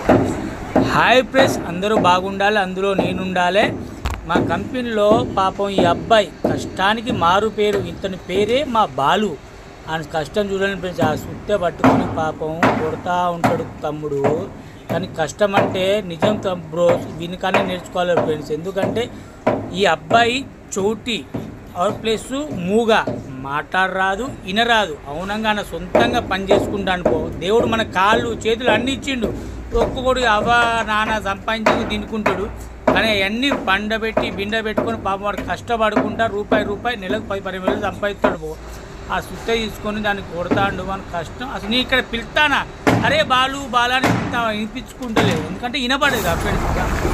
Hi press, అందరూ బాగుండాలి, అందులో నేనుండాలి. మా కంపెనీలో పాపం ఈ అబ్బాయి కష్టానికి మారు పేరు, ఇతని పేరే మా బాలు. ఆయన కష్టం చూడండి ఫ్రెండ్స్, ఆ సుత్తె పట్టుకుని పాపం కొడతా ఉంటాడు తమ్ముడు. కానీ కష్టం అంటే నిజం బ్రో, వీనికన్నా నేర్చుకోవాలి ఫ్రెండ్స్. ఎందుకంటే ఈ అబ్బాయి చోటి ప్లస్ మూగా మాట్లాడరాదు, వినరాదు. అవునంగా ఆయన సొంతంగా పని చేసుకుంటాను పో. దేవుడు మన కాళ్ళు చేతులు అన్నీ ఇచ్చిండు. ఒక్కొక్కడు అవ్వ నాన్న సంపాదించి తినుకుంటాడు. కానీ అవన్నీ బిండ పెట్టుకొని పాపం వాడు కష్టపడుకుంటా రూపాయి నెలకు 10-12 సంపాదిస్తాడు పో. ఆ సుత్త తీసుకొని దాన్ని కొడతాడు. మన కష్టం అసలు నీ ఇక్కడ పిలుస్తానా, అరే బాలు బాలని వినిపించుకుంటలేదు, ఎందుకంటే వినపడదు కదా ఫ్రెండ్స్.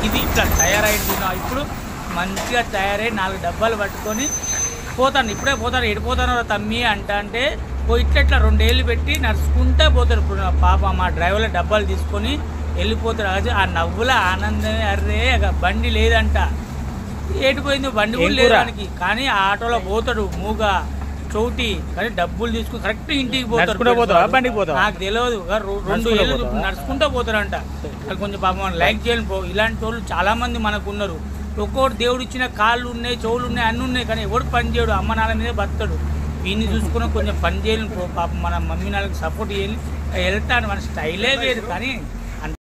ఇది ఇట్లా తయారైంది. ఇప్పుడు మంచిగా తయారై 4 డబ్బాలు పట్టుకొని పోతాను. ఇప్పుడే పోతాను, ఎడిపోతాను తమ్మి అంటే ఇట్లా 2 ఏళ్ళు పెట్టి నడుచుకుంటా పోతాడు. ఇప్పుడు పాప మా డ్రైవర్ల డబ్బాలు తీసుకొని వెళ్ళిపోతాడు. ఆ నవ్వుల ఆనందమే, అర్రే బండి లేదంట, ఏటిపోయింది బండి కూడా లేదానికి. కానీ ఆ ఆటోలో పోతాడు మూగా చోటి, కానీ డబ్బులు తీసుకుని కరెక్ట్ ఇంటికి పోతాడు. నాకు తెలియదు, 2 ఏళ్ళు నడుచుకుంటూ పోతారంట. కొంచెం పాపం లైక్ చేయాలి పో. ఇలాంటి వాళ్ళు చాలా మంది మనకు ఉన్నారు. ఒక్కొక్కటి దేవుడు ఇచ్చిన కాళ్ళు ఉన్నాయి, చెవులు ఉన్నాయి, అన్నీ ఉన్నాయి, కానీ ఎవడు పని చేయడు. అమ్మ నాన్న మీదే బతాడు. వీడిని చూసుకుని కొంచెం పని చేయాలి పో. పాపం మన మమ్మీ నాన్నకి సపోర్ట్ చేయాలి. వెళ్తాను, మన స్టైలే వేరు. కానీ